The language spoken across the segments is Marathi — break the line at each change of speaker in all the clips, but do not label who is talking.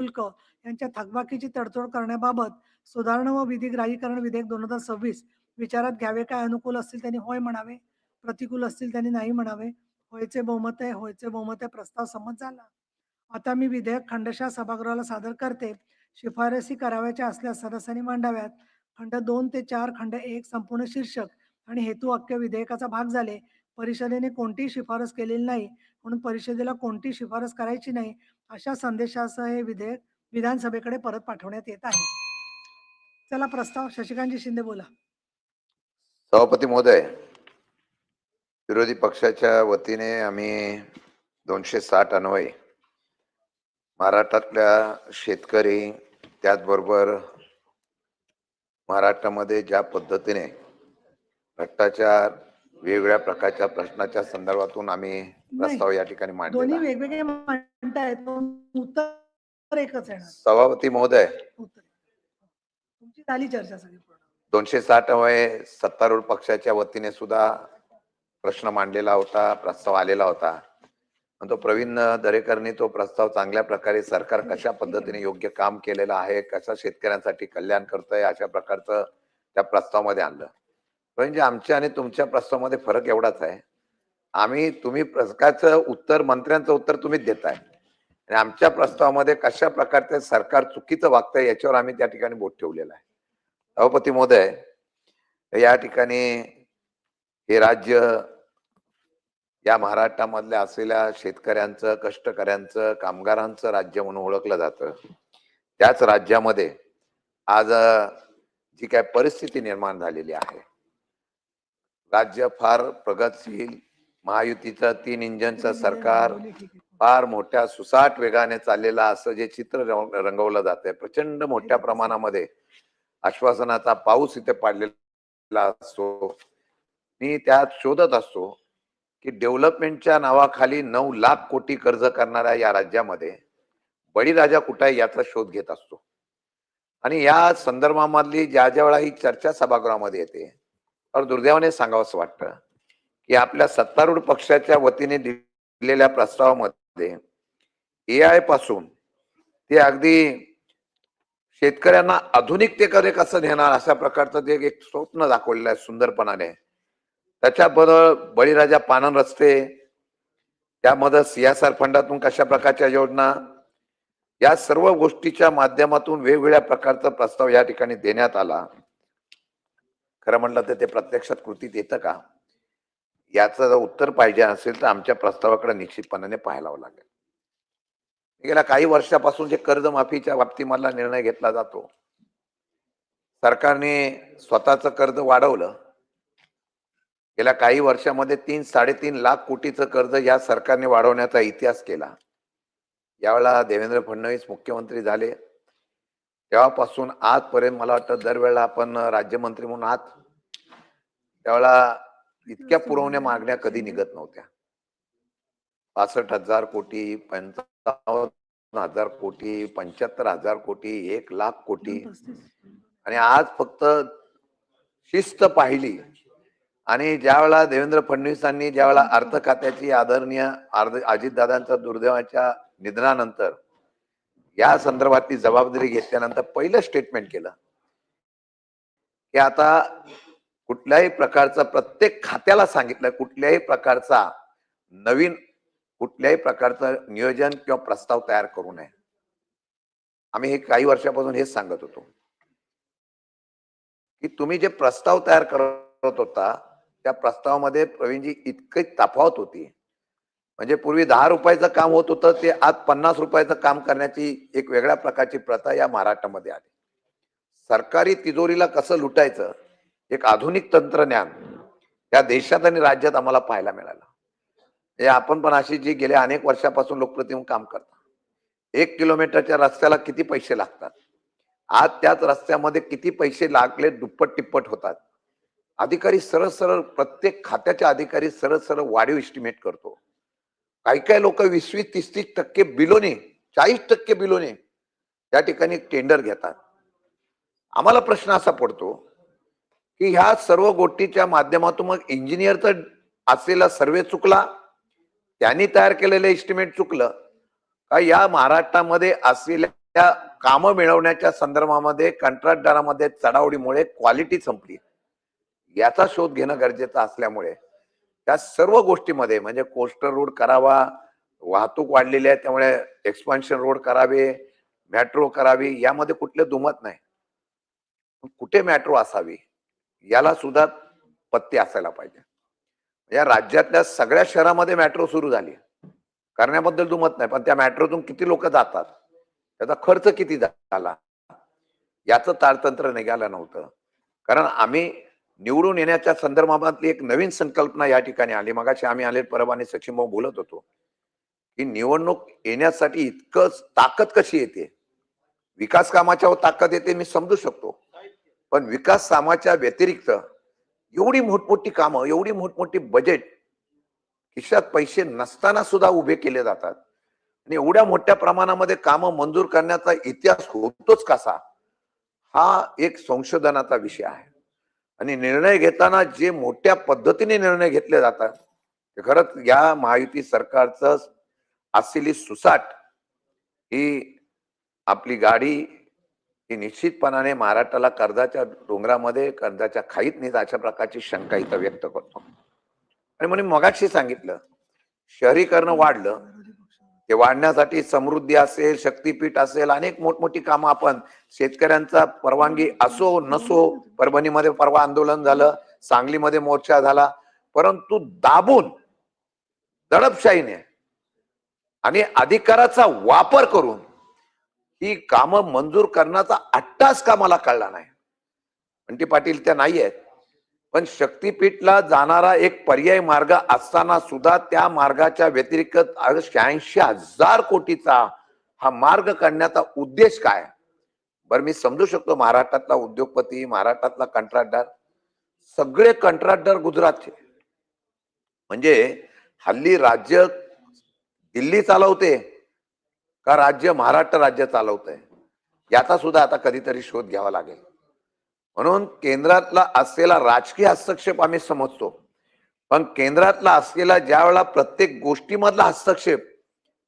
शुल्क यांच्या थकबाकीची तडजोड करण्याबाबत सुधारणा व विधिग्राहीकरण विधेयक 2026 विचारात घ्यावे. काय अनुकूल असतील त्यांनी होय म्हणावे, प्रतिकूल असतील त्यांनी नाही म्हणावे. होयचे बहुमत आहे, होयचे बहुमत आहे. प्रस्ताव संमत झाला. आता मी विधेयक खंडशः सभागृहाला सादर करते. शिफारसी करावयाच्या असल्यास सदस्यांनी मांडाव्यात. खंड 2 ते 4 खंड 1 संपूर्ण शीर्षक आणि हेतू वाक्य विधेयकाचा भाग झाले. परिषदेने कोणतीही शिफारस केलेली नाही, म्हणून परिषदेला कोणती शिफारस करायची नाही अशा संदेशासह हे विधेयक विधानसभेकडे परत पाठवण्यात येत आहे. चला प्रस्ताव. शशिकांतजी शिंदे बोला.
सभापती महोदय, विरोधी पक्षाच्या वतीने आम्ही 260 अन्वये महाराष्ट्रातल्या शेतकरी, त्याचबरोबर महाराष्ट्रामध्ये ज्या पद्धतीने भ्रष्टाचार, वेगवेगळ्या प्रकारच्या प्रश्नाच्या संदर्भातून आम्ही प्रस्ताव या ठिकाणी
दोन्ही
मांडलेला.
वेगवेगळे मांडतायत, उत्तर एकच आहे.
सभापती महोदय,
तुमची झाली चर्चा सगळी पूर्ण.
260 अन्वये सत्तारूढ पक्षाच्या वतीने सुद्धा प्रश्न मांडलेला होता, प्रस्ताव आलेला होता. तो प्रवीण दरेकरनी तो प्रस्ताव चांगल्या प्रकारे सरकार कशा पद्धतीने योग्य काम केलेलं आहे, कशा शेतकऱ्यांसाठी कल्याण करतोय अशा प्रकारचं त्या प्रस्तावामध्ये आणलं. म्हणजे आमच्या आणि तुमच्या प्रस्तावामध्ये फरक एवढाच आहे, तुम्ही प्रश्नाचं उत्तर, मंत्र्यांचं उत्तर तुम्हीच देताय आणि आमच्या प्रस्तावामध्ये कशा प्रकारचे सरकार चुकीचं वागतंय याच्यावर आम्ही त्या ठिकाणी बोट ठेवलेलं आहे. सभापती महोदय, या ठिकाणी हे राज्य या महाराष्ट्रामधल्या असलेल्या शेतकऱ्यांचं, कष्टकऱ्यांचं, कामगारांचं राज्य म्हणून ओळखलं जातं. त्याच राज्यामध्ये आज जी काय परिस्थिती निर्माण झालेली आहे, राज्य फार प्रगतशील, महायुतीचं 3 इंजिनचं सरकार फार मोठ्या सुसाट वेगाने चाललेला असं जे चित्र रंगवलं जातंय, प्रचंड मोठ्या प्रमाणामध्ये आश्वासनाचा पाऊस इथे पाडलेला असतो. मी त्यात शोधत असतो की डेव्हलपमेंटच्या नावाखाली 9 लाख कोटी कर्ज करणाऱ्या या राज्यामध्ये बळीराजा कुठे आहे याचा शोध घेत असतो. आणि या संदर्भामधली ज्या वेळा ही चर्चा सभागृहामध्ये येते, तर दुर्दैवाने सांगावंसं वाटतं की आपल्या सत्तारूढ पक्षाच्या वतीने दिलेल्या प्रस्तावामध्ये AI पासून ते अगदी शेतकऱ्यांना आधुनिकतेकडे कसं नेणार अशा प्रकारचं ते एक स्वप्न दाखवलेलं आहे सुंदरपणाने. त्याच्याबरोबर बळीराजा पानन रस्ते, त्यामध्ये CSR फंडातून कशा प्रकारच्या योजना, या सर्व गोष्टीच्या माध्यमातून वेगवेगळ्या प्रकारचा प्रस्ताव या ठिकाणी देण्यात आला. खरं म्हटलं तर ते प्रत्यक्षात कृतीत येतं का याचं जर उत्तर पाहिजे असेल तर आमच्या प्रस्तावाकडे निश्चितपणाने पाहायला लागेल. गेल्या काही वर्षापासून जे कर्जमाफीच्या बाबतीमधला निर्णय घेतला जातो, सरकारने स्वतःचं कर्ज वाढवलं. गेल्या काही वर्षामध्ये 3-3.5 लाख कोटीचं कर्ज या सरकारने वाढवण्याचा इतिहास केला. यावेळेला देवेंद्र फडणवीस मुख्यमंत्री झाले तेव्हापासून आजपर्यंत मला वाटतं दरवेळेला आपण राज्यमंत्री म्हणून आहात त्यावेळेला इतक्या पुरवण्या मागण्या कधी निघत नव्हत्या. 65,000 कोटी, 55,000 कोटी, 75,000 कोटी, 1 लाख कोटी. आणि आज फक्त शिस्त पाहिली आणि ज्यावेळेला देवेंद्र फडणवीसांनी ज्यावेळेला अर्थ खात्याची आदरणीय अजितदादांच्या दुर्दैवाच्या निधनानंतर या संदर्भातली जबाबदारी घेतल्यानंतर पहिलं स्टेटमेंट केलं की आता कुठल्याही प्रकारचा, प्रत्येक खात्याला सांगितलं, कुठल्याही प्रकारचा नवीन कुठल्याही प्रकारचं नियोजन किंवा प्रस्ताव तयार करू नये. आम्ही हे काही वर्षापासून हेच सांगत होतो की तुम्ही जे प्रस्ताव तयार करत होता त्या प्रस्तावामध्ये प्रवीणजी इतकी तफावत होती. म्हणजे पूर्वी 10 रुपयाचं काम होत होतं ते आज 50 रुपयाचं काम करण्याची एक वेगळ्या प्रकारची प्रथा या महाराष्ट्रामध्ये आली. सरकारी तिजोरीला कसं लुटायचं एक आधुनिक तंत्रज्ञान या देशात आणि राज्यात आम्हाला पाहायला मिळालं. हे आपण पण अशी जी गेल्या अनेक वर्षापासून लोकप्रतिनिधी काम करतात. 1 किलोमीटरच्या रस्त्याला किती पैसे लागतात, आज त्याच रस्त्यामध्ये किती पैसे लागले दुप्पट टिप्पट होतात. अधिकारी सरळ सरळ प्रत्येक खात्याच्या अधिकारी सरळ सरळ वाढीव एस्टिमेट करतो. काही लोक 20-30% बिलोने, 40% बिलोने त्या ठिकाणी टेंडर घेतात. आम्हाला प्रश्न असा पडतो की ह्या सर्व गोष्टीच्या माध्यमातून मग इंजिनियरचा असलेला सर्वे चुकला, त्यांनी तयार केलेलं एस्टिमेट चुकलं का या महाराष्ट्रामध्ये असलेल्या त्या कामं मिळवण्याच्या संदर्भामध्ये कंत्राटदारामध्ये चढाओढीमुळे क्वालिटी संपली, याचा शोध घेणं गरजेचं असल्यामुळे त्या सर्व गोष्टीमध्ये म्हणजे कोस्टल रोड करावा, वाहतूक वाढलेली आहे त्यामुळे एक्सपान्शन रोड करावे, मेट्रो करावी, यामध्ये कुठले दुमत नाही. कुठे मेट्रो असावी याला सुद्धा पत्ते असायला पाहिजे. या राज्यातल्या सगळ्या शहरामध्ये मेट्रो सुरू झाली, करण्याबद्दल दुमत नाही, पण त्या मेट्रोतून किती लोक जातात, त्याचा खर्च किती झाला, याचं ताळतंत्र निघालं नव्हतं. कारण आम्ही निवडून येण्याच्या संदर्भातली एक नवीन संकल्पना या ठिकाणी आली. मगाशी आम्ही आले परवा आणि सचिन भाऊ बोलत होतो की निवडणूक येण्यासाठी इतकं ताकद कशी येते. विकास कामाच्या ताकद येते मी समजू शकतो, पण विकास कामाच्या व्यतिरिक्त एवढी मोठमोठी कामं, एवढी मोठमोठी बजेट खिशात पैसे नसताना सुद्धा उभे केले जातात आणि एवढ्या मोठ्या प्रमाणामध्ये कामं मंजूर करण्याचा इतिहास होतोच कसा, हा एक संशोधनाचा विषय आहे. आणि निर्णय घेताना जे मोठ्या पद्धतीने निर्णय घेतले जातात ते खरंच या महायुती सरकारचं असलेली सुसाट ही आपली गाडी ही निश्चितपणाने महाराष्ट्राला कर्जाच्या डोंगरामध्ये, कर्जाच्या खाईत नाही, अशा प्रकारची शंका इथं व्यक्त करतो. आणि म्हणून मगाशी सांगितलं, शहरीकरण वाढलं, ते वाढण्यासाठी समृद्धी असेल, शक्तीपीठ असेल, अनेक मोठमोठी कामं आपण शेतकऱ्यांचा परवानगी असो नसो, परभणीमध्ये परवा आंदोलन झालं, सांगलीमध्ये मोर्चा झाला, परंतु दाबून दडपशाहीने आणि अधिकाराचा वापर करून ही कामं मंजूर करण्याचा अट्टास का मला कळला नाही. बंटी पाटील त्या नाही आहेत, पण शक्तीपीठला जाणारा एक पर्यायी मार्ग असताना सुद्धा त्या मार्गाच्या व्यतिरिक्त 86,000 कोटीचा हा मार्ग काढण्याचा उद्देश काय. बरं, मी समजू शकतो महाराष्ट्रातला उद्योगपती, महाराष्ट्रातला कंत्राटदार, सगळे कंत्राटदार गुजरातचे, म्हणजे हल्ली राज्य दिल्ली चालवते का राज्य महाराष्ट्र राज्य चालवतंय, याचा सुद्धा आता कधीतरी शोध घ्यावा लागेल. म्हणून केंद्रातला असलेला राजकीय हस्तक्षेप आम्ही समजतो, पण केंद्रातला असलेला ज्या वेळेला प्रत्येक गोष्टीमधला हस्तक्षेप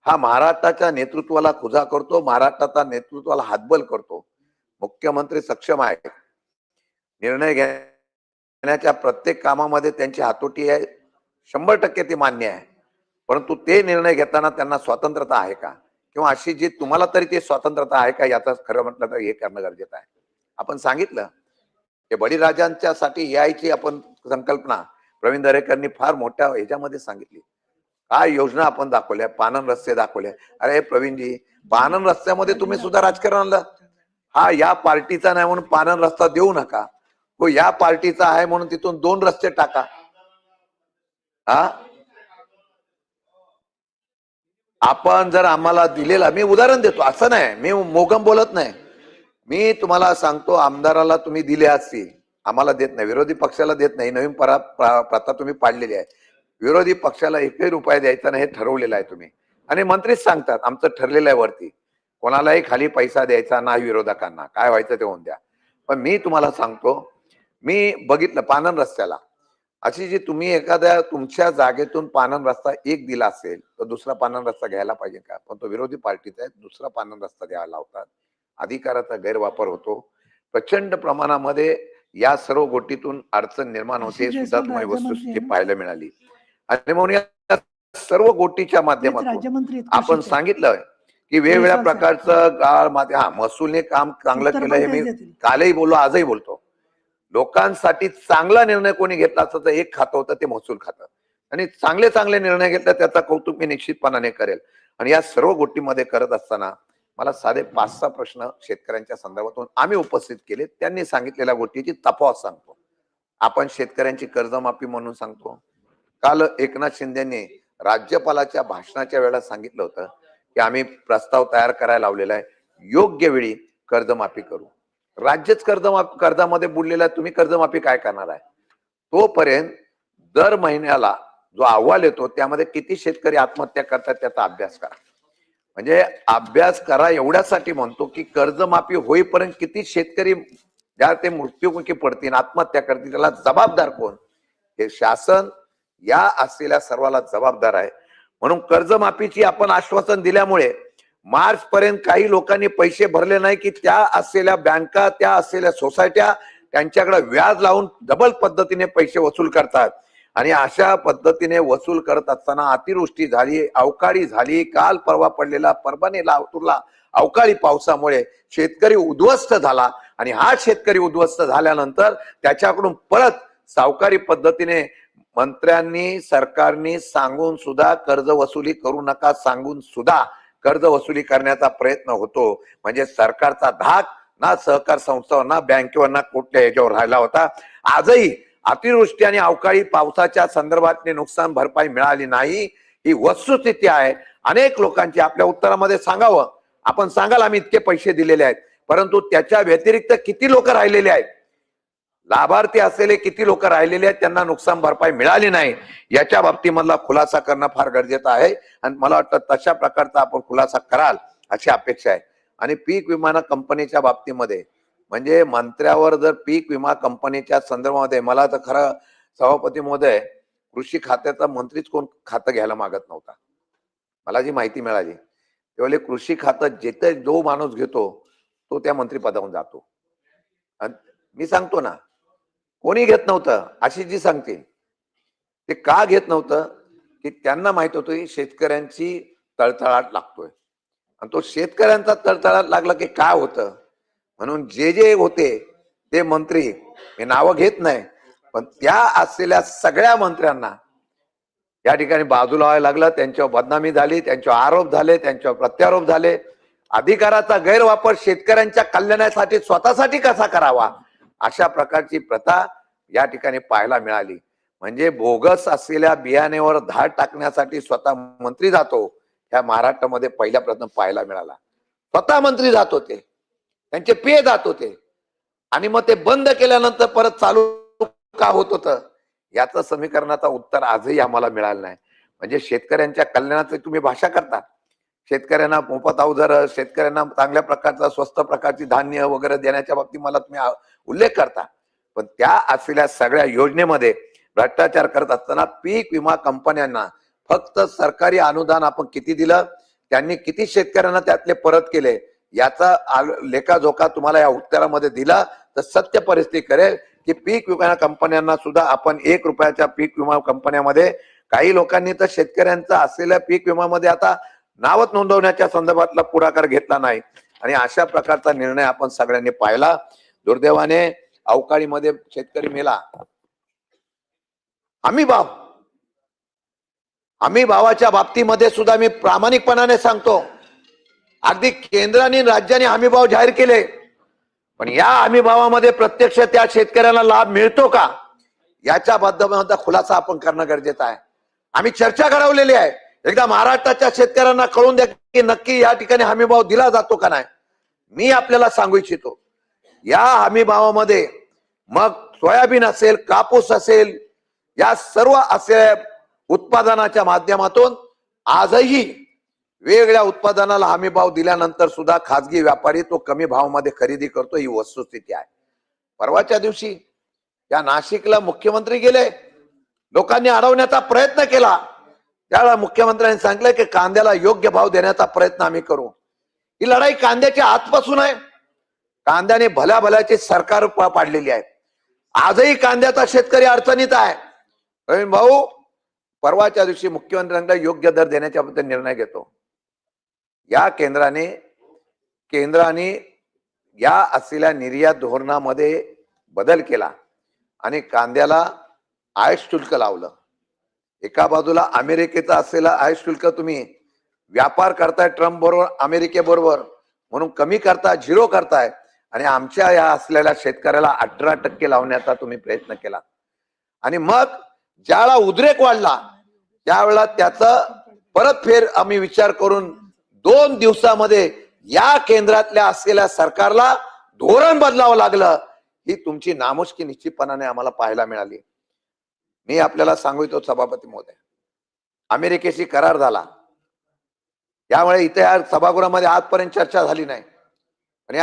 हा महाराष्ट्राच्या नेतृत्वाला खुजा करतो, महाराष्ट्राच्या नेतृत्वाला हातबल करतो. मुख्यमंत्री सक्षम आहे, निर्णय घेण्याच्या प्रत्येक कामामध्ये त्यांची हातोटी आहे, 100% ती मान्य आहे, परंतु ते निर्णय घेताना त्यांना स्वतंत्रता आहे का, किंवा अशी जी तुम्हाला तरी ते स्वतंत्रता आहे का, याचा खरं म्हटलं तर हे करणं गरजेचं आहे. आपण सांगितलं की बळीराजांच्या साठी यायची आपण संकल्पना प्रवीण दरेकरांनी फार मोठ्या ह्याच्यामध्ये सांगितली. काय योजना आपण दाखवल्या, पानन रस्ते दाखवले. अरे प्रवीणजी, पानन रस्त्यामध्ये तुम्ही सुद्धा राजकारण आणलं. हा या पार्टीचा नाही म्हणून पानन रस्ता देऊ नका, तो या पार्टीचा आहे म्हणून तिथून 2 रस्ते टाका. हा, आपण जर आम्हाला दिलेला, मी उदाहरण देतो, असं नाही मी मोगम बोलत नाही, मी तुम्हाला सांगतो, आमदाराला तुम्ही दिले असतील, आम्हाला देत नाही, विरोधी पक्षाला देत नाही, नवीन प्रथा तुम्ही पाडलेली आहे. विरोधी पक्षाला 1 रुपया द्यायचा नाही हे ठरवलेलं आहे तुम्ही, आणि मंत्रीच सांगतात आमचं ठरलेलं आहे वरती, कोणालाही खाली पैसा द्यायचा नाही, विरोधकांना काय व्हायचं ते होऊन द्या. पण मी तुम्हाला सांगतो, मी बघितलं पानन रस्त्याला, अशी जी तुम्ही एखाद्या तुमच्या जागेतून पानन रस्ता एक दिला असेल तर दुसरा पानन रस्ता घ्यायला पाहिजे का, पण तो विरोधी पार्टीचा आहे, दुसरा पानन रस्ता द्यायला लावतात, अधिकाराचा गैरवापर होतो प्रचंड प्रमाणामध्ये. या सर्व गोष्टीतून अडचण निर्माण होते, सुद्धा तुम्हाला वस्तुस्थिती पाहायला मिळाली. आणि म्हणून या सर्व गोष्टीच्या माध्यमातून आपण सांगितलं की वेगवेगळ्या प्रकारचं हा महसूलने काम चांगलं केलं, हे मी कालही बोललो, आजही बोलतो. लोकांसाठी चांगला निर्णय कोणी घेतला असता तर एक खातं होतं, ते महसूल खातं, आणि चांगले चांगले निर्णय घेतले त्याचा कौतुक मी निश्चितपणाने करेल. आणि या सर्व गोष्टीमध्ये करत असताना मला साधे 5-6 प्रश्न शेतकऱ्यांच्या संदर्भातून आम्ही उपस्थित केले. त्यांनी सांगितलेल्या गोष्टीची तफावत सांगतो. आपण शेतकऱ्यांची कर्जमाफी म्हणून सांगतो. काल एकनाथ शिंदेनी राज्यपालाच्या भाषणाच्या वेळेला सांगितलं होतं की आम्ही प्रस्ताव तयार करायला लावलेला आहे, योग्य वेळी कर्जमाफी करू. राज्यच कर्जामध्ये बुडलेला आहे, तुम्ही कर्जमाफी काय करणार आहे. तोपर्यंत दर महिन्याला जो अहवाल येतो त्यामध्ये किती शेतकरी आत्महत्या करतात त्याचा अभ्यास करा. म्हणजे अभ्यास करा एवढ्यासाठी म्हणतो की कर्जमाफी होईपर्यंत किती शेतकरी ज्या ते मृत्युमुखी पडतील, आत्महत्या करतील, त्याला जबाबदार कोण, हे शासन या असलेल्या सर्वाला जबाबदार आहे. म्हणून कर्जमाफीची आपण आश्वासन दिल्यामुळे मार्च पर्यंत काही लोकांनी पैसे भरले नाही की त्या असलेल्या बँका, त्या असलेल्या सोसायट्या त्यांच्याकडे व्याज लावून डबल पद्धतीने पैसे वसूल करतात. आणि अशा पद्धतीने वसूल करत असताना अतिवृष्टी झाली, अवकाळी झाली, काल परवा पडलेला परभणी लातूरला अवकाळी पावसामुळे शेतकरी उद्ध्वस्त झाला. आणि हा शेतकरी उद्ध्वस्त झाल्यानंतर त्याच्याकडून परत सावकारी पद्धतीने मंत्र्यांनी, सरकारने सांगून सुद्धा कर्ज वसुली करू नका सांगून सुद्धा कर्ज वसुली करण्याचा प्रयत्न होतो. म्हणजे सरकारचा धाक ना सहकार संस्थांवर ना बँकेवर ना कुठल्या याच्यावर राहिला होता. आजही अतिवृष्टी आणि अवकाळी पावसाच्या संदर्भातली नुकसान भरपाई मिळाली नाही, ही वस्तुस्थिती आहे. अनेक लोकांची आपल्या उत्तरामध्ये सांगावं, आपण सांगाल आम्ही इतके पैसे दिलेले आहेत, परंतु त्याच्या व्यतिरिक्त किती लोक राहिलेले आहेत, लाभार्थी असलेले किती लोक राहिलेले आहेत, त्यांना नुकसान भरपाई मिळाली नाही. याच्या बाबतीमधला खुलासा करणं फार गरजेचं आहे आणि मला वाटतं तशा प्रकारचा आपण खुलासा कराल अशी अपेक्षा आहे. आणि पीक विमा कंपनीच्या बाबतीमध्ये म्हणजे मंत्र्यावर जर पीक विमा कंपनीच्या संदर्भामध्ये मला तर खरं सभापती महोदय कृषी खात्याचा मंत्रीच कोण खातं घ्यायला मागत नव्हता. मला जी माहिती मिळाली त्यावेळी कृषी खातं जिथे जो माणूस घेतो तो त्या मंत्रिपदावर जातो. आणि मी सांगतो ना, कोणी घेत नव्हतं अशी जी सांगते. ते का घेत नव्हतं की त्यांना माहित होतं की शेतकऱ्यांची तळतळाट लागतोय. आणि तो शेतकऱ्यांचा तळतळाट लागला की काय होतं, म्हणून जे जे होते ते मंत्री, मी नावं घेत नाही, पण त्या असलेल्या सगळ्या मंत्र्यांना या ठिकाणी बाजूला व्हायला लागलं. त्यांच्यावर बदनामी झाली, त्यांच्यावर आरोप झाले, त्यांच्यावर प्रत्यारोप झाले. अधिकाराचा गैरवापर शेतकऱ्यांच्या कल्याणासाठी स्वतःसाठी कसा करावा अशा प्रकारची प्रथा या ठिकाणी पाहायला मिळाली. म्हणजे बोगस असलेल्या बियाण्यावर धाड टाकण्यासाठी स्वतः मंत्री जातो, ह्या महाराष्ट्रामध्ये पहिल्या प्रथम पाहायला मिळाला. स्वतः मंत्री जात होते, त्यांचे पे जात होते आणि मग ते बंद केल्यानंतर परत चालू का होत होतं याचं समीकरणाचं उत्तर आजही आम्हाला मिळालं नाही. म्हणजे शेतकऱ्यांच्या कल्याणाची तुम्ही भाषा करता, शेतकऱ्यांना मोफत अवजार, शेतकऱ्यांना चांगल्या प्रकारचा स्वस्त प्रकारची धान्य वगैरे देण्याच्या बाबतीत मला तुम्ही उल्लेख करता, पण त्या असलेल्या सगळ्या योजनेमध्ये भ्रष्टाचार करत असताना पीक विमा कंपन्यांना फक्त सरकारी अनुदान आपण किती दिलं, त्यांनी किती शेतकऱ्यांना त्यातले परत केले याचा लेखाजोखा तुम्हाला या उत्तरामध्ये दिला तर सत्य परिस्थिती करेल की पीक विमा कंपन्यांना सुद्धा आपण 1 रुपयाच्या पीक विमा कंपन्यामध्ये काही लोकांनी तर शेतकऱ्यांचा असलेल्या पीक विमामध्ये आता नावच नोंदवण्याच्या संदर्भातला पुढाकार घेतला नाही. आणि अशा प्रकारचा निर्णय आपण सगळ्यांनी पाहिला. दुर्दैवाने अवकाळीमध्ये शेतकरी मेला. हमी भावाच्या बाबतीमध्ये सुद्धा मी प्रामाणिकपणाने सांगतो, अगदी केंद्राने राज्याने हमी भाव जाहीर केले, पण या हमी भावामध्ये प्रत्यक्ष त्या शेतकऱ्याला लाभ मिळतो का याच्या बद्दल खुलासा आपण करणं गरजेचं आहे. आम्ही चर्चा घडवलेली आहे. एकदा महाराष्ट्राच्या शेतकऱ्यांना कळून द्या की नक्की या ठिकाणी हमी भाव दिला जातो का नाही. मी आपल्याला सांगू इच्छितो, या हमी भावामध्ये मग सोयाबीन असेल, कापूस असेल, या सर्व असे उत्पादनाच्या माध्यमातून आजही वेगवेगळ्या उत्पादनाला हमी भाव दिल्यानंतर सुद्धा खासगी व्यापारी तो कमी भावामध्ये खरेदी करतो, ही वस्तुस्थिती आहे. परवाच्या दिवशी या नाशिकला मुख्यमंत्री गेले, लोकांनी अडवण्याचा प्रयत्न केला, त्यावेळेला मुख्यमंत्र्यांनी सांगितलं की कांद्याला योग्य भाव देण्याचा प्रयत्न आम्ही करू. ही लढाई कांद्याच्या आतपासून आहे. कांद्याने भल्या भल्याची सरकार पाडलेली आहे. आजही कांद्याचा शेतकरी अडचणीत आहे. प्रवीण भाऊ, परवाच्या दिवशी मुख्यमंत्र्यांना योग्य दर देण्याच्या बद्दल निर्णय घेतो. या केंद्राने या असलेल्या निर्यात धोरणामध्ये बदल केला आणि कांद्याला आयात शुल्क लावलं. एका बाजूला अमेरिकेचा असलेला आयात शुल्क तुम्ही व्यापार करताय ट्रम्प बरोबर, अमेरिकेबरोबर, म्हणून कमी करताय, 0 करताय, आणि आमच्या या असलेल्या शेतकऱ्याला 18% लावण्याचा तुम्ही प्रयत्न केला. आणि मग ज्यावेळेला उद्रेक वाढला त्यावेळेला त्याचा परतफेर आम्ही विचार करून 2 दिवसामध्ये या केंद्रातल्या असलेल्या सरकारला धोरण बदलावं लागलं. ही तुमची नामुष्की निश्चितपणाने आम्हाला पाहायला मिळाली. मी आपल्याला सांगू इच्छितो सभापती महोदय, अमेरिकेशी करार झाला, त्यामुळे इथे या सभागृहामध्ये आजपर्यंत चर्चा झाली नाही. आणि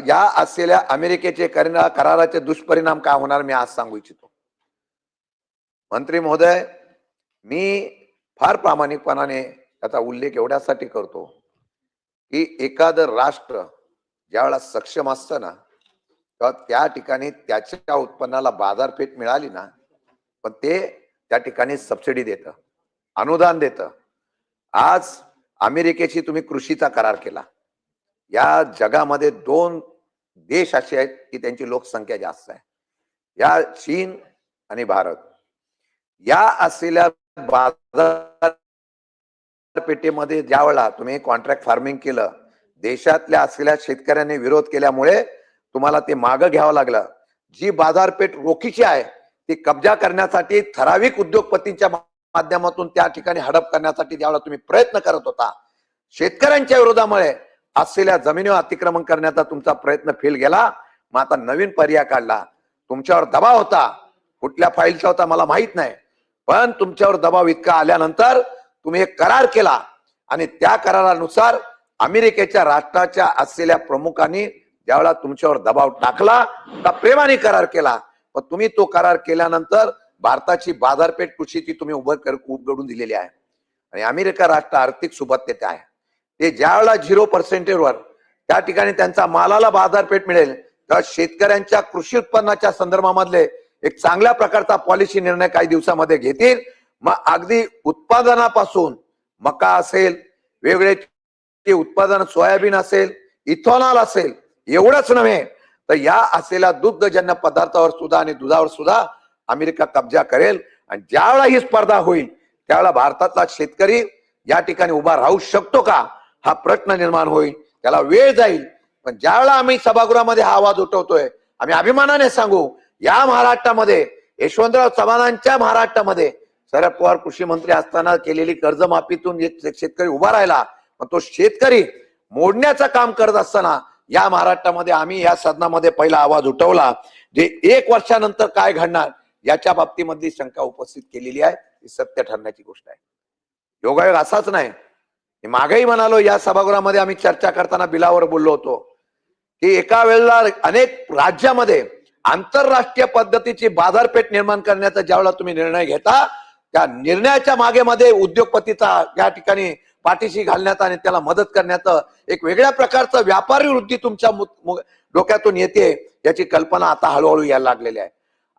या असलेल्या अमेरिकेचे कराराचे दुष्परिणाम काय होणार मी आज सांगू इच्छितो. मंत्री महोदय, मी फार प्रामाणिकपणाने त्याचा उल्लेख एवढ्यासाठी करतो की एखादं राष्ट्र ज्यावेळेला सक्षम असतं ना, तेव्हा त्या ठिकाणी त्याच्या उत्पन्नाला बाजारपेठ मिळाली ना, पण ते त्या ठिकाणी सबसिडी देतं, अनुदान देतं. आज अमेरिकेशी तुम्ही कृषीचा करार केला. या जगामध्ये 2 देश असे आहेत की त्यांची लोकसंख्या जास्त आहे. या चीन आणि भारत. या असलेल्या बाजारपेठेमध्ये ज्यावेळेला तुम्ही कॉन्ट्रॅक्ट फार्मिंग केलं, देशातल्या असलेल्या शेतकऱ्यांनी विरोध केल्यामुळे तुम्हाला ते मागं घ्यावं लागलं. जी बाजारपेठ रोखीची आहे ती कब्जा करण्यासाठी ठराविक उद्योगपतींच्या माध्यमातून त्या ठिकाणी हडप करण्यासाठी ज्यावेळेला तुम्ही प्रयत्न करत होता, शेतकऱ्यांच्या विरोधामुळे असलेल्या जमिनीवर अतिक्रमण करण्याचा तुमचा प्रयत्न फेल गेला. मग आता नवीन पर्याय काढला. तुमच्यावर दबाव होता, कुठल्या फाईलचा होता मला माहित नाही, पण तुमच्यावर दबाव इतका आल्यानंतर तुम्ही एक करार केला आणि त्या करारानुसार अमेरिकेच्या राष्ट्राच्या असलेल्या प्रमुखांनी ज्यावेळेला तुमच्यावर दबाव टाकला का प्रेमाने करार केला. पण तुम्ही तो करार केल्यानंतर भारताची बाजारपेठ कृषीची तुम्ही उघडून दिलेली आहे आणि अमेरिका राष्ट्र आर्थिक सुबत्तेत आहे. ते ज्यावेळेला 0% वर त्या ठिकाणी त्यांचा मालाला बाजारपेठ मिळेल तेव्हा शेतकऱ्यांच्या कृषी उत्पन्नाच्या संदर्भामधले एक चांगल्या प्रकारचा पॉलिसी निर्णय काही दिवसामध्ये घेतील. मग अगदी उत्पादनापासून मका असेल, वेगवेगळे उत्पादन सोयाबीन असेल, इथॉनॉल असेल, एवढंच नव्हे तर या असलेल्या दुग्धजन्य पदार्थावर सुद्धा आणि दुधावर सुद्धा अमेरिका कब्जा करेल. आणि ज्यावेळेला ही स्पर्धा होईल त्यावेळेला भारतातला शेतकरी या ठिकाणी उभा राहू शकतो का हा प्रश्न निर्माण होईल. त्याला वेळ जाईल. पण ज्यावेळेला आम्ही सभागृहामध्ये हा आवाज उठवतोय, आम्ही अभिमानाने सांगू, या महाराष्ट्रामध्ये यशवंतराव चव्हाणांच्या महाराष्ट्रामध्ये शरद पवार कृषी मंत्री असताना केलेली कर्जमाफीतून एक शेतकरी उभा राहिला. पण तो शेतकरी मोडण्याचं काम करत असताना या महाराष्ट्रामध्ये आम्ही या सदनामध्ये पहिला आवाज उठवला. जे 1 वर्षानंतर काय घडणार याच्या बाबतीमधली शंका उपस्थित केलेली आहे, ही सत्य ठरण्याची गोष्ट आहे. योगायोग असाच नाही. मागेही म्हणालो, या सभागृहामध्ये आम्ही चर्चा करताना बिलावर बोललो होतो की एका वेळेला अनेक राज्यामध्ये आंतरराष्ट्रीय पद्धतीची बाजारपेठ निर्माण करण्याचा ज्यावेळेला तुम्ही निर्णय घेता, त्या निर्णयाच्या मागे मध्ये उद्योगपतीचा या ठिकाणी पाठीशी घालण्याचा आणि त्याला मदत करण्याचं एक वेगळ्या प्रकारचं व्यापारी वृत्ती तुमच्या डोक्यातून येते. याची कल्पना आता हळूहळू यायला लागलेली आहे.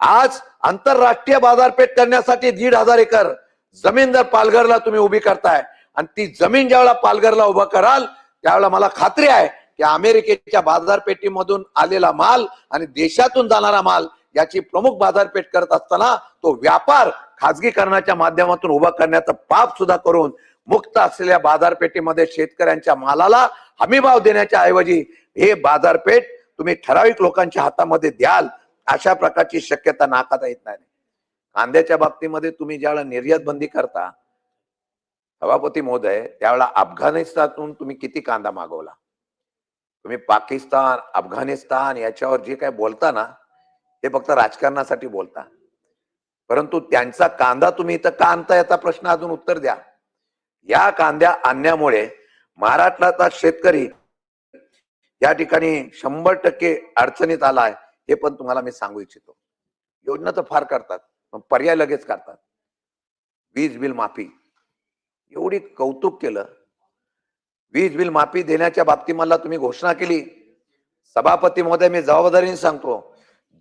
आज आंतरराष्ट्रीय बाजारपेठ करण्यासाठी 1,500 एकर जमीन जर पालघरला तुम्ही उभी करताय आणि ती जमीन ज्यावेळेला पालघरला उभं कराल त्यावेळेला मला खात्री आहे की अमेरिकेच्या बाजारपेठीमधून आलेला माल आणि देशातून जाणारा माल याची प्रमुख बाजारपेठ करत असताना तो व्यापार खाजगीकरणाच्या माध्यमातून उभा करण्याचं पाप सुद्धा करून मुक्त असलेल्या बाजारपेठेमध्ये शेतकऱ्यांच्या मालाला हमीभाव देण्याच्या ऐवजी हे बाजारपेठ तुम्ही ठराविक लोकांच्या हातामध्ये द्याल अशा प्रकारची शक्यता नाकारता येत नाही. कांद्याच्या बाबतीमध्ये तुम्ही ज्यावेळेला निर्यात बंदी करता सभापती महोदय, त्यावेळेला अफगाणिस्तानतून तुम्ही किती कांदा मागवला. तुम्ही पाकिस्तान, अफगाणिस्तान याच्यावर जे काय बोलता ना ते फक्त राजकारणासाठी बोलता, परंतु त्यांचा कांदा तुम्ही इथं का आणता याचा प्रश्न अजून उत्तर द्या. या कांद्या आणण्यामुळे महाराष्ट्राचा शेतकरी या ठिकाणी 100% अडचणीत आलाय हे पण तुम्हाला मी सांगू इच्छितो. योजना तर फार करतात पण पर्याय लगेच करतात. वीज बिल माफी एवढी कौतुक केलं. वीज बिल माफी देण्याच्या बाबतीमध्ये तुम्ही घोषणा केली. सभापती महोदय, मी जबाबदारीने सांगतो,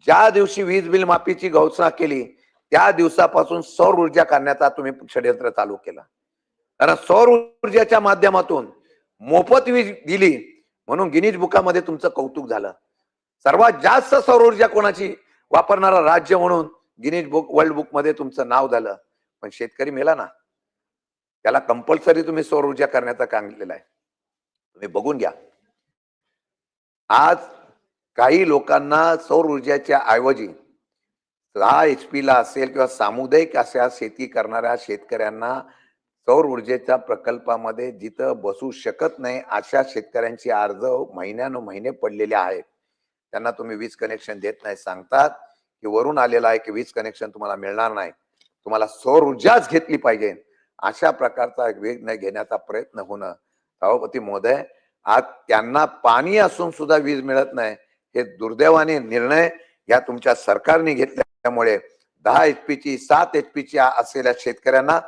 ज्या दिवशी वीज बिल माफीची घोषणा केली त्या दिवसापासून सौर ऊर्जा करण्याचा तुम्ही षडयंत्र चालू केलं. कारण सौर ऊर्जेच्या माध्यमातून मोफत वीज दिली म्हणून गिनीज बुकामध्ये तुमचं कौतुक झालं. सर्वात जास्त सौर ऊर्जा कोणाची वापरणारा राज्य म्हणून गिनीज बुक वर्ल्ड बुक मध्ये तुमचं नाव झालं. पण शेतकरी मेला ना, त्याला कंपल्सरी तुम्ही सौर ऊर्जा करण्याचं सांगितलेलं आहे. तुम्ही बघून घ्या, आज काही लोकांना सौर ऊर्जेच्या ऐवजी 10 HP ला असेल किंवा सामुदायिक अशा शेती करणाऱ्या शेतकऱ्यांना सौर ऊर्जेच्या प्रकल्पामध्ये जिथं बसू शकत नाही अशा शेतकऱ्यांची अर्ज महिन्यानुमहिने पडलेले आहेत. त्यांना तुम्ही वीज कनेक्शन देत नाही, सांगतात की वरून आलेला आहे की वीज कनेक्शन तुम्हाला मिळणार नाही, तुम्हाला सौर ऊर्जाच घेतली पाहिजे. अशा प्रकारचा निर्णय घेण्याचा प्रयत्न होणं, सभापती महोदय, आज त्यांना पाणी असून सुद्धा वीज मिळत नाही हे दुर्दैवाने निर्णय या तुमच्या सरकारने घेतल्यामुळे 10 HP ची 7 HP ची असलेल्या शेतकऱ्यांना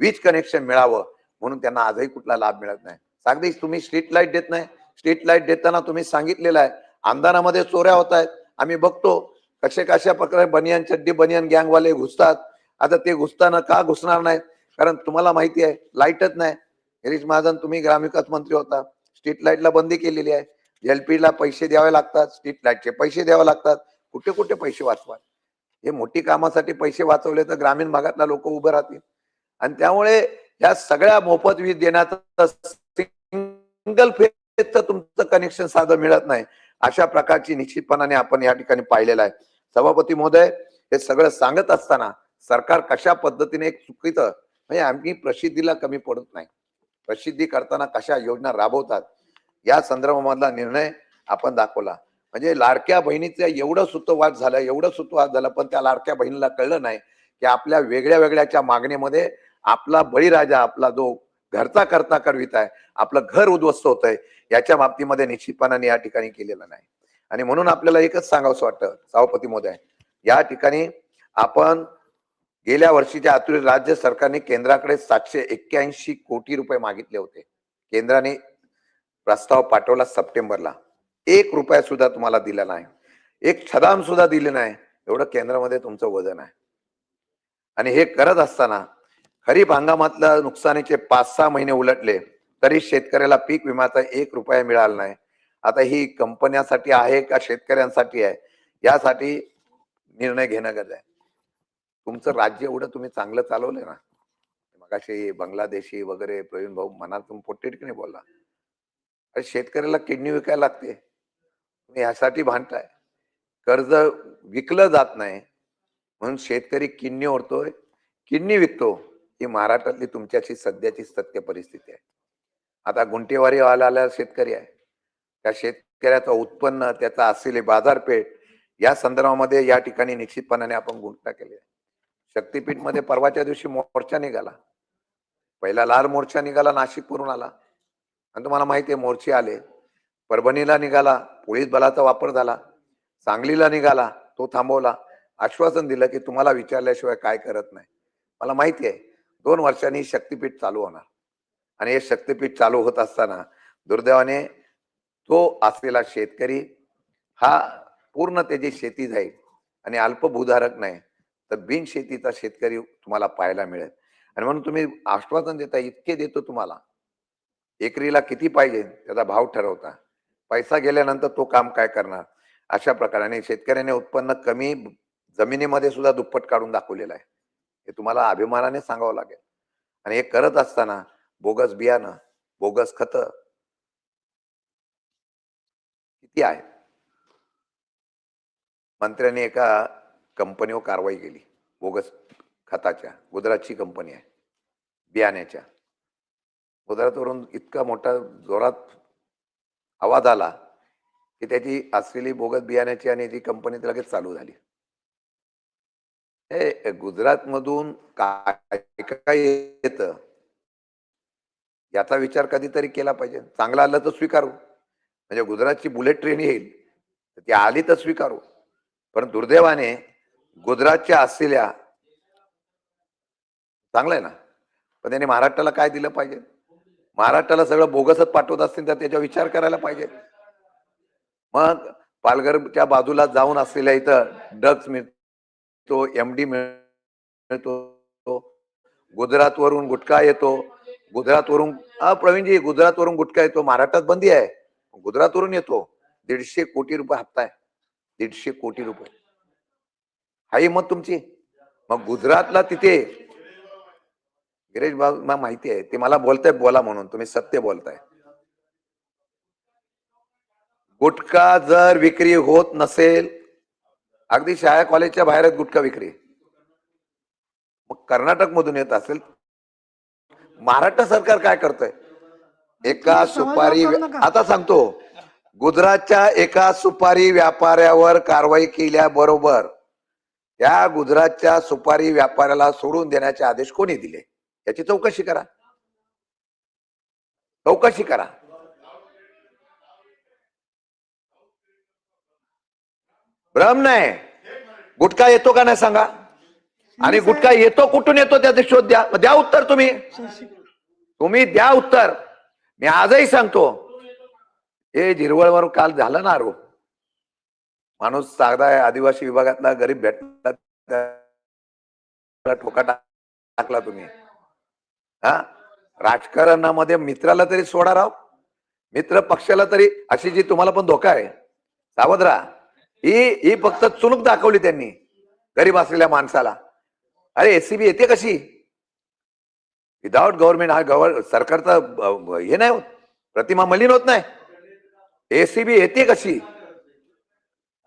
वीज कनेक्शन मिळावं म्हणून त्यांना आजही कुठला लाभ मिळत नाही. अगदी तुम्ही स्ट्रीट लाईट देत नाही. स्ट्रीट लाईट देताना तुम्ही सांगितलेलं आहे आमदारामध्ये चोऱ्या होत आहेत. आम्ही बघतो कशा प्रकारे बनियान चड्डी बनियान गँगवाले घुसतात. आता ते घुसताना का घुसणार नाहीत? कारण तुम्हाला माहिती आहे लाईटच नाही. गिरीश महाजन तुम्ही ग्रामविकास मंत्री होता, स्ट्रीट लाईटला बंदी केलेली आहे. एलपी ला पैसे द्यावे लागतात, स्ट्रीट लाईटचे पैसे द्यावे लागतात. कुठे कुठे पैसे वाचवा. हे मोठी कामासाठी पैसे वाचवले तर ग्रामीण भागातला लोक उभे राहतील. आणि त्यामुळे या सगळ्या मोफत वीज देण्याचं सिंगल फेजचं तुमचं कनेक्शन साधं मिळत नाही. अशा प्रकारची निश्चितपणाने आपण या ठिकाणी पाहिलेलं आहे. सभापती महोदय, हे सगळं सांगत असताना सरकार कशा पद्धतीने एक चुकीचं म्हणजे आम्ही प्रसिद्धीला कमी पडत नाही, प्रसिद्धी करताना कशा योजना राबवतात या संदर्भामधला निर्णय आपण दाखवला. म्हणजे लाडक्या बहिणीचं एवढं सुतोवाद झालं, पण त्या लाडक्या बहिणीला कळलं नाही की आपल्या वेगळ्या वेगळ्याच्या मागणीमध्ये आपला बळीराजा, आपला जो घरचा करता करवित आहे, आपलं घर उद्ध्वस्त होत आहे, याच्या बाबतीमध्ये निश्चितपणाने या ठिकाणी केलेलं नाही. आणि म्हणून आपल्याला एकच सांगावंसं वाटतं सभापती महोदय, या ठिकाणी आपण गेल्या वर्षीच्या अतुल राज्य सरकारने केंद्राकडे 781 कोटी रुपये मागितले होते. केंद्राने प्रस्ताव पाठवला सप्टेंबरला. 1 रुपया सुद्धा तुम्हाला दिला नाही, एक छदाम सुद्धा दिले नाही. एवढं केंद्रामध्ये तुमचं वजन आहे. आणि हे करत असताना खरीप हंगामातल्या नुकसानीचे 5-6 महिने उलटले तरी शेतकऱ्याला पीक विम्याचा 1 रुपया मिळाला नाही. आता ही कंपन्यांसाठी आहे का शेतकऱ्यांसाठी आहे, यासाठी निर्णय घेणं गरज आहे. तुमचं राज्य एवढं तुम्ही चांगलं चालवलंय ना, मगाशी बांगलादेशी वगैरे प्रवीण भाऊ मनात तुम्ही पोट्टे ठिकाणी बोलला. अरे शेतकऱ्याला किडनी विकायला लागते, तुम्ही यासाठी भांडताय. कर्ज विकलं जात नाही म्हणून शेतकरी किडनी ओढतोय, किडनी विकतो. ही महाराष्ट्रातली तुमच्याची सध्याची सत्य परिस्थिती आहे. आता गुंठेवारी आलेला शेतकरी आहे, त्या शेतकऱ्याचं उत्पन्न, त्याचा असलेली बाजारपेठ या संदर्भामध्ये या ठिकाणी निश्चितपणाने आपण गुंठा केले. शक्तीपीठ मध्ये परवाच्या दिवशी मोर्चा निघाला. पहिला लाल मोर्चा निघाला, नाशिकवरून आला. आणि तुम्हाला माहिती आहे मोर्चे आले. परभणीला निघाला, पोलीस बलाचा वापर झाला. सांगलीला निघाला, तो थांबवला. आश्वासन दिलं की तुम्हाला विचारल्याशिवाय काय करत नाही. मला माहिती आहे 2 वर्षांनी शक्तीपीठ चालू होणार. आणि हे शक्तीपीठ चालू होत असताना दुर्दैवाने तो असलेला शेतकरी हा पूर्ण त्याची शेती जाईल आणि अल्पभूधारक नाही तर बिनशेतीचा शेतकरी तुम्हाला पाहायला मिळेल. आणि म्हणून तुम्ही आश्वासन देता, इतके देतो तुम्हाला, एकरीला किती पाहिजे त्याचा भाव ठरवता, पैसा गेल्यानंतर तो काम काय करणार. अशा प्रकारे शेतकऱ्याने उत्पन्न कमी जमिनीमध्ये सुद्धा दुप्पट काढून दाखवलेलं आहे. हे तुम्हाला अभिमानाने सांगावं लागेल. आणि हे करत असताना बोगस बियाणं, बोगस खतं किती आहे. मंत्र्यांनी एका कंपनीवर कारवाई केली बोगस खताच्या. गुजरातची कंपनी आहे बियाण्याच्या. गुजरातवरून इतका मोठा जोरात आवाज आला की त्याची असलेली बोगस बियाण्याची आणि ती कंपनी लगेच चालू झाली. हे गुजरात मधून काय काय येतं याचा विचार कधीतरी केला पाहिजे. चांगलं आलं तर स्वीकारू, म्हणजे गुजरातची बुलेट ट्रेन येईल तर ती आली तर स्वीकारू. पण दुर्दैवाने गुजरातच्या असलेल्या चांगलं आहे ना, पण त्यांनी महाराष्ट्राला काय दिलं पाहिजे. महाराष्ट्राला सगळं बोगसच पाठवत असतील तर त्याचा विचार करायला पाहिजे. मग पालघरच्या बाजूला जाऊन असलेल्या इथं ड्रग्स मिळतो, एमडी मिळतो, गुजरातवरून गुटखा येतो, गुजरातवरून प्रवीणजी गुजरातवरून गुटखा येतो. महाराष्ट्रात बंदी आहे, गुजरातवरून येतो. 150 कोटी रुपये हप्ता आहे, 150 कोटी रुपये. हाही मत तुमची. मग गुजरातला तिथे गिरीश भाऊ मला माहिती आहे ते मला बोलताय बोला म्हणून, तुम्ही सत्य बोलताय. गुटखा जर विक्री होत नसेल, अगदी शाळा कॉलेजच्या बाहेरच गुटखा विक्री, मग कर्नाटक मधून येत असेल, महाराष्ट्र सरकार काय करतंय. एका सुपारी, आता सांगतो, गुजरातच्या एका सुपारी व्यापाऱ्यावर कारवाई केल्याबरोबर त्या गुजरातच्या सुपारी व्यापाऱ्याला सोडून देण्याचे आदेश कोणी दिले याची चौकशी करा, चौकशी करा. भ्रम नाही. गुटखा येतो का नाही सांगा, आणि गुटखा येतो कुठून येतो त्याचा शोध द्या. द्या उत्तर तुम्ही, तुम्ही द्या उत्तर. मी आजही सांगतो, हे झिरवळवर काल झालं ना आरोप, माणूस साधा आदिवासी विभागातला गरीब भेटला, त्याला ठोका टाकला तुम्ही. हा, राजकारणामध्ये मित्राला तरी सोडा राव, मित्र पक्षाला तरी. अशी जी तुम्हाला पण धोका आहे, सावध राहा. ही फक्त चुणूक दाखवली त्यांनी गरीब असलेल्या माणसाला. अरे एसीबी येते कशी? विदाउट गव्हर्नमेंट हा सरकारचा हे नाही होत, प्रतिमा मलिन होत नाही. एसीबी येते कशी?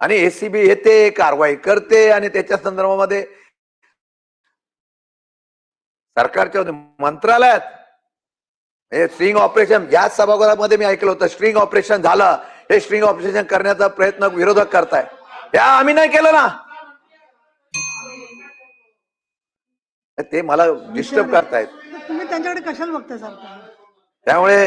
आणि एसीबी येते, कारवाई करते, आणि त्याच्या संदर्भामध्ये सरकारच्या मंत्रालयात हे स्ट्रिंग ऑपरेशन, या सभागृहामध्ये मी ऐकलं होतं, स्ट्रिंग ऑपरेशन झालं. हे स्ट्रिंग ऑपरेशन करण्याचा प्रयत्न विरोधक करताय. या आम्ही नाही केलं ना, ते मला डिस्टर्ब करतायत.
तुम्ही त्यांच्याकडे कशाला बघताय सर?
त्यामुळे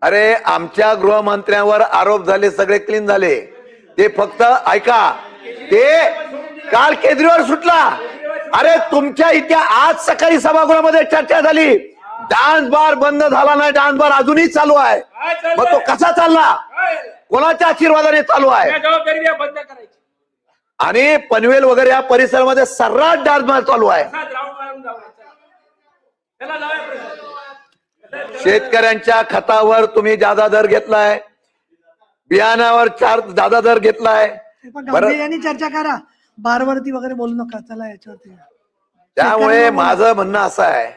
अरे आमच्या गृहमंत्र्यांवर आरोप झाले, सगळे क्लीन झाले. ते फक्त ऐका, ते काल केजरीवाल सुटला. अरे तुमच्या इथे आज सकाळी सभागृहामध्ये चर्चा झाली, डान्स बार बंद झाला नाही, डान्स बार अजूनही चालू आहे. मग तो कसा चालला? कोणाच्या आशीर्वादाने चालू आहे? आणि पनवेल वगैरे या परिसरामध्ये सर्रास डान्स बार चालू आहे. शेतकऱ्यांच्या खतावर तुम्ही जादा दर घेतलाय, बियाणावर जादा दर घेतलाय.
गांभीर्याने चर्चा करा, बारवरती वगैरे बोलू नका. चला याच्यावरती.
त्यामुळे माझं म्हणणं असं आहे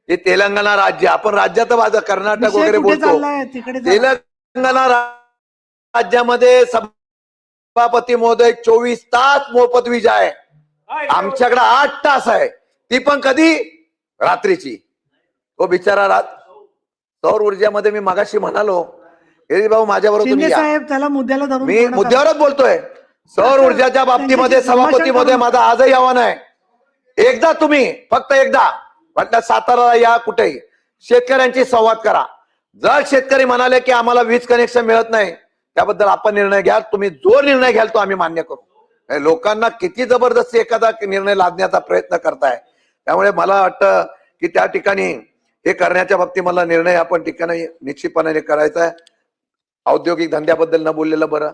की तेलंगणा राज्य, आपण राज्यात कर्नाटक वगैरे बोलतो, तेलंगणा राज्यामध्ये सभापती महोदय 24 तास मोफत वीज आहे. आमच्याकडे 8 तास आहे, ती पण कधी? रात्रीची. तो बिचारा सौर ऊर्जामध्ये मी मगाशी म्हणालो, भाऊ माझ्याबरोबर तुम्ही
साहेब त्याला मुद्द्याला धरून,
मी मुद्द्यावरच बोलतोय. सौर ऊर्जाच्या बाबतीमध्ये सभापती मध्ये माझं आजही आव्हान आहे, एकदा तुम्ही, फक्त एकदा म्हटलं सातारा या, कुठेही शेतकऱ्यांशी संवाद करा. जर शेतकरी म्हणाले की आम्हाला वीज कनेक्शन मिळत नाही, त्याबद्दल आपण निर्णय घ्या. तुम्ही जो निर्णय घ्याल तो आम्ही मान्य करू. लोकांना किती जबरदस्ती एखादा निर्णय लादण्याचा प्रयत्न करताय. त्यामुळे मला वाटतं की त्या ठिकाणी हे करण्याच्या बाबतीत मला निर्णय आपण ठिकाणी निश्चितपणे करायचा आहे. औद्योगिक धंद्याबद्दल न बोललेलं बरं.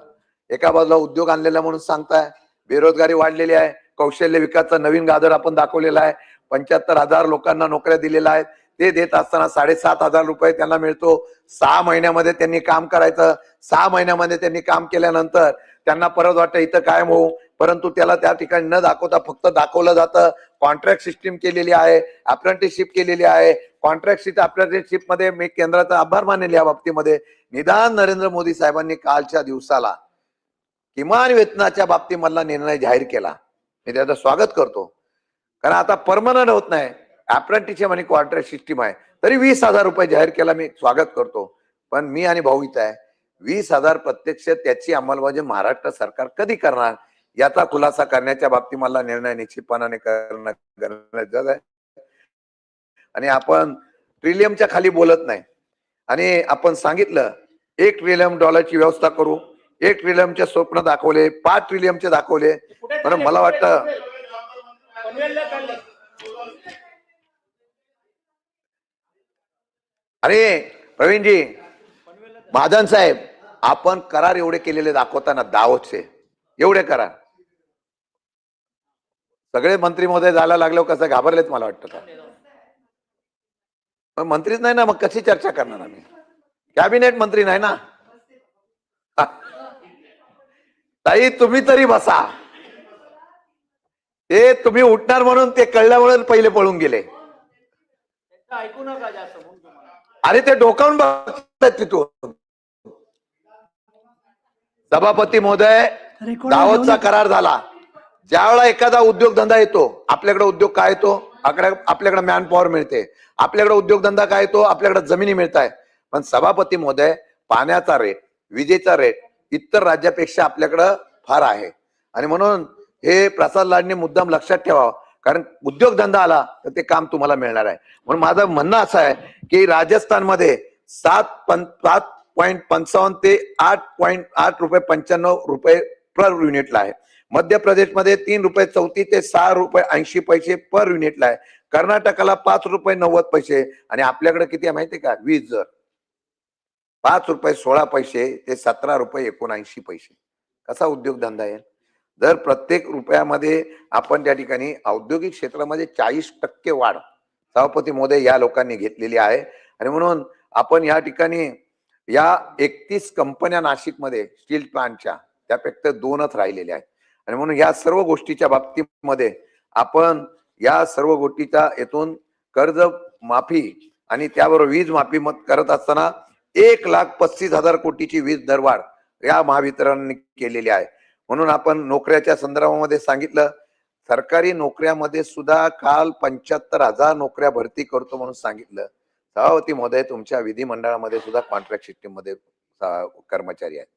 एका बाजूला उद्योग आणलेला म्हणून सांगताय, बेरोजगारी वाढलेली आहे, कौशल्य विकासचा नवीन गाजर आपण दाखवलेला आहे, 75,000 लोकांना नोकऱ्या दिलेल्या आहेत. ते देत असताना 7,500 रुपये त्यांना मिळतो. 6 महिन्यामध्ये त्यांनी काम करायचं. 6 महिन्यामध्ये त्यांनी काम केल्यानंतर त्यांना परत वाटतं इथं कायम होऊ, परंतु त्याला त्या ठिकाणी न दाखवता फक्त दाखवलं जातं. कॉन्ट्रॅक्ट सिस्टीम केलेली आहे, अप्रेंटिसशिप केलेली आहे. कॉन्ट्रॅक्ट अप्रेंटिसशिप मध्ये मी केंद्राचा आभार मानेल या बाबतीमध्ये. निदान नरेंद्र मोदी साहेबांनी कालच्या दिवसाला किमान वेतनाच्या बाबतीमधला निर्णय जाहीर केला, मी त्याचं स्वागत करतो. कारण आता परमनंट होत नाही, अप्रेंटिसशिप आणि कॉन्ट्रॅक्ट सिस्टीम आहे, तरी 20,000 रुपये जाहीर केला, मी स्वागत करतो. पण मी आणि भाऊ इथं आहे, 20,000 प्रत्यक्ष त्याची अंमलबजावणी महाराष्ट्र सरकार कधी करणार याचा खुलासा करण्याच्या बाबतीत मला निर्णय निश्चितपणाने करणं गरजेचं आहे. आणि आपण ट्रिलियमच्या खाली बोलत नाही. आणि आपण सांगितलं $1 ट्रिलियन व्यवस्था करू. 1 ट्रिलियनचे स्वप्न दाखवले, 5 ट्रिलियनचे दाखवले. म्हणून मला वाटतं अरे प्रवीणजी, महाजन साहेब, आपण करार एवढे केलेले दाखवताना दावतचे एवढे करार सगळे मंत्री महोदय जायला लागल्यावर कसं घाबरलेत मला वाटतं का? मंत्रीच नाही ना, मग कशी चर्चा करणार आम्ही? कॅबिनेट मंत्री नाही ना. ताई तुम्ही तरी बसा. ते तुम्ही उठणार म्हणून ते कळल्यामुळे पहिले पळून गेले.
ऐकू नका जास्त.
अरे ते डोकावून बघतात तिथून. सभापती महोदय, दावतचा करार झाला. ज्यावेळेला एखादा उद्योगधंदा येतो, आपल्याकडे उद्योग काय येतो? आपल्याकडे मॅन पॉवर मिळते. आपल्याकडे उद्योगधंदा काय येतो? आपल्याकडे जमिनी मिळत आहे. पण सभापती महोदय, पाण्याचा रेट, विजेचा रेट इतर राज्यापेक्षा आपल्याकडं फार आहे. आणि म्हणून हे प्रसाद लाडने मुद्दाम लक्षात ठेवावं, कारण उद्योगधंदा आला तर ते काम तुम्हाला मिळणार आहे. म्हणून माझं म्हणणं असं आहे की राजस्थानमध्ये 7.55 ते 8.8 रुपये 95 रुपये पर युनिटला आहे. मध्य प्रदेशमध्ये 3 रुपये 34 ते 6 रुपये 80 पैसे पर युनिटला आहे. कर्नाटकाला 5 रुपये 90 पैसे आणि आपल्याकडे किती आहे माहितीये का? 20 दर 5 रुपये 16 पैसे ते 17 रुपये 79 पैसे. कसा उद्योगधंदा आहे? जर प्रत्येक रुपयामध्ये आपण त्या ठिकाणी औद्योगिक क्षेत्रामध्ये 40% वाढ सभापती महोदय या लोकांनी घेतलेली आहे आणि म्हणून आपण या ठिकाणी या 31 कंपन्या नाशिकमध्ये स्टील प्लांटच्या त्यापेक्षा 2च राहिलेल्या आहेत आणि म्हणून या सर्व गोष्टीच्या बाबतीमध्ये आपण या सर्व गोष्टीचा येथून कर्ज माफी आणि त्याबरोबर वीज माफी मत करत असताना 1,35,000 कोटीची वीज दरवाढ या महावितरणाने केलेली आहे. म्हणून आपण नोकऱ्याच्या संदर्भामध्ये सांगितलं, सरकारी नोकऱ्यामध्ये सुद्धा काल 75,000 नोकऱ्या भरती करतो म्हणून सांगितलं. सभापती महोदय, तुमच्या विधिमंडळामध्ये सुद्धा कॉन्ट्रॅक्ट सिस्टीम मध्ये कर्मचारी आहेत.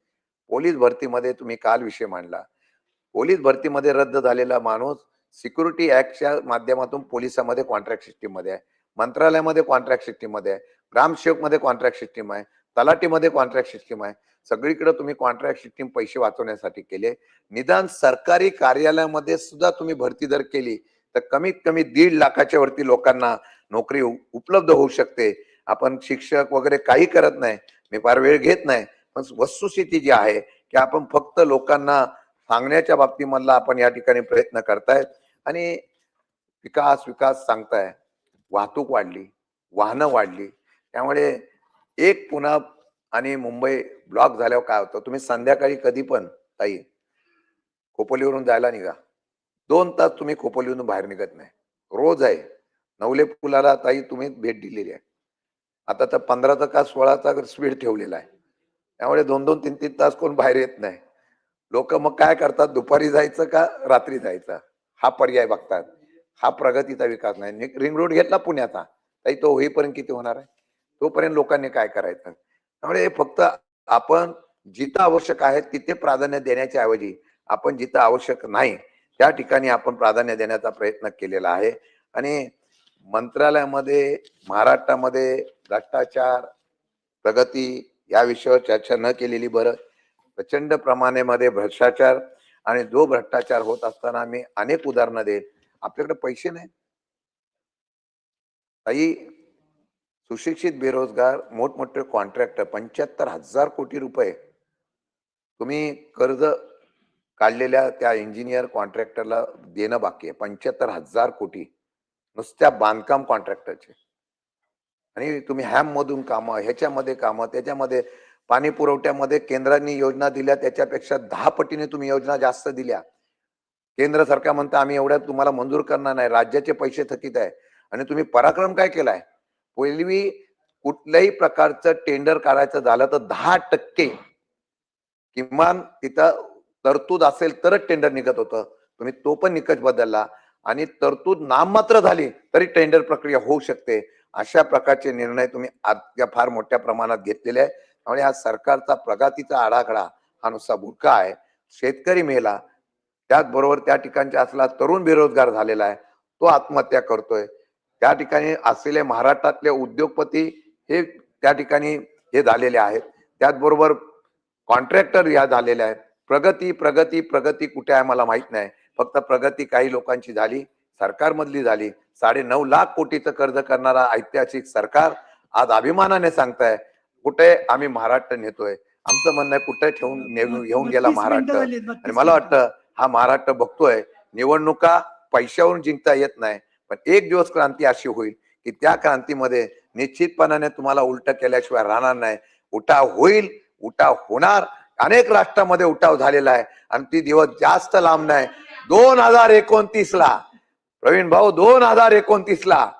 पोलीस भरतीमध्ये तुम्ही काल विषय मांडला. पोलीस भरतीमध्ये रद्द झालेला माणूस सिक्युरिटी ऍक्टच्या माध्यमातून पोलिसांमध्ये कॉन्ट्रॅक्ट सिस्टीम मध्ये आहे, मंत्रालयामध्ये कॉन्ट्रॅक्ट सिस्टीम मध्ये आहे, ग्रामसेवक मध्ये कॉन्ट्रॅक्ट सिस्टीम आहे, तलाठीमध्ये कॉन्ट्रॅक्ट सिस्टीम आहे. सगळीकडे तुम्ही कॉन्ट्रॅक्ट सिस्टीम पैसे वाचवण्यासाठी केले. निदान सरकारी कार्यालयामध्ये सुद्धा तुम्ही भरती जर केली तर कमीत कमी 1.5 लाखाच्या वरती लोकांना नोकरी उपलब्ध होऊ शकते. आपण शिक्षक वगैरे काही करत नाही, मी फार वेळ घेत नाही, पण वस्तुस्थिती जी आहे की आपण फक्त लोकांना सांगण्याच्या बाबतीमधला आपण या ठिकाणी प्रयत्न करतायत आणि विकास विकास सांगताय. वाहतूक वाढली, वाहनं वाढली, त्यामुळे एक पुन्हा आणि मुंबई ब्लॉक झाल्यावर काय होतं? तुम्ही संध्याकाळी कधी पण ताई खोपोलीवरून जायला निघा, 2 तास तुम्ही खोपोलीवरून बाहेर निघत नाही. रोज आहे. नवले पुलाला ताई तुम्ही भेट दिलेली आहे. आता तर 15चा का 16चा स्पीड ठेवलेला आहे. त्यामुळे 2-2, 3-3 तास कोण बाहेर येत नाही. लोक मग काय करतात? दुपारी जायचं का रात्री जायचं हा पर्याय बघतात. हा प्रगतीचा विकास नाही. रिंग रोड घेतला पुण्याचा, ताई तो होईपर्यंत किती होणार आहे? तोपर्यंत लोकांनी काय करायचं? त्यामुळे हे फक्त आपण जिथं आवश्यक आहे तिथे प्राधान्य देण्याच्या ऐवजी आपण जिथं आवश्यक नाही त्या ठिकाणी आपण प्राधान्य देण्याचा प्रयत्न केलेला आहे. आणि मंत्रालयामध्ये महाराष्ट्रामध्ये भ्रष्टाचार प्रगती या विषयावर चर्चा न केलेली बरं. प्रचंड प्रमाणामध्ये भ्रष्टाचार आणि जो भ्रष्टाचार होत असताना मी अनेक उदाहरणं देईन. आपल्याकडे पैसे नाही ताई. सुशिक्षित बेरोजगार मोठमोठे कॉन्ट्रॅक्टर 75,000 कोटी रुपये तुम्ही कर्ज काढलेल्या त्या इंजिनियर कॉन्ट्रॅक्टरला देणं बाकी आहे. 75,000 कोटी नुसत्या बांधकाम कॉन्ट्रॅक्टरचे. आणि तुम्ही हॅम मधून कामं, ह्याच्यामध्ये कामं, त्याच्यामध्ये पाणी पुरवठ्यामध्ये केंद्राने योजना दिल्या त्याच्यापेक्षा 10 पटीने तुम्ही योजना जास्त दिल्या. केंद्र सरकार म्हणतं आम्ही एवढ्या तुम्हाला मंजूर करणार नाही, राज्याचे पैसे थकीत आहे. आणि तुम्ही पराक्रम काय केलाय? पूर्वी कुठल्याही प्रकारचं टेंडर काढायचं झालं तर 10% किमान तिथं तरतूद असेल तरच टेंडर निघत होतं. तुम्ही तो पण निकष बदलला आणि तरतूद नाममात्र झाली तरी टेंडर प्रक्रिया होऊ शकते. अशा प्रकारचे निर्णय तुम्ही आज फार मोठ्या प्रमाणात घेतलेले आहे. त्यामुळे हा सरकारचा प्रगतीचा आराखडा हा नुसता बुरका आहे. शेतकरी मेला, त्याचबरोबर त्या ठिकाणचा असला तरुण बेरोजगार झालेला आहे, तो आत्महत्या करतोय. त्या ठिकाणी असलेले महाराष्ट्रातले उद्योगपती हे त्या ठिकाणी हे झालेले आहेत. त्याचबरोबर कॉन्ट्रॅक्टर या झालेले आहेत. प्रगती प्रगती प्रगती कुठे आहे मला माहित नाही. फक्त प्रगती काही लोकांची झाली, सरकारमधली झाली. 9.5 लाख कोटीचं कर्ज करणारा ऐतिहासिक सरकार आज अभिमानाने सांगताय कुठे आम्ही महाराष्ट्र नेतोय. आमचं म्हणणं आहे कुठे ठेवून घेऊन गेला
32 मिनिटं
महाराष्ट्र.
झालीत, 32
आणि मला वाटतं हा महाराष्ट्र बघतोय निवडणुका पैशावरून जिंकता येत नाही, पण एक दिवस क्रांती अशी होईल की त्या क्रांतीमध्ये निश्चितपणाने तुम्हाला उलट केल्याशिवाय राहणार नाही. उठाव होईल, उठाव होणार. अनेक राष्ट्रामध्ये उठाव झालेला आहे आणि ती दिवस जास्त लांब नाही. 2029 ला प्रवीण भाऊ, 2029 ला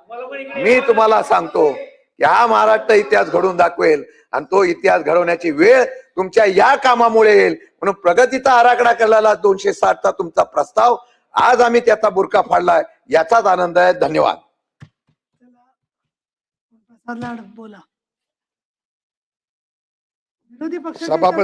मी तुम्हाला सांगतो की हा महाराष्ट्र इतिहास घडवून दाखवेल आणि तो इतिहास घडवण्याची वेळ तुमच्या या कामामुळे येईल. म्हणून प्रगतीचा आराखडा केलेला 260चा तुमचा प्रस्ताव आज आम्ही त्याचा बुरका फाडलाय, याचाच आनंद आहे. धन्यवाद.
प्रसाद लाड बोला. विरोधी पक्ष
सभापती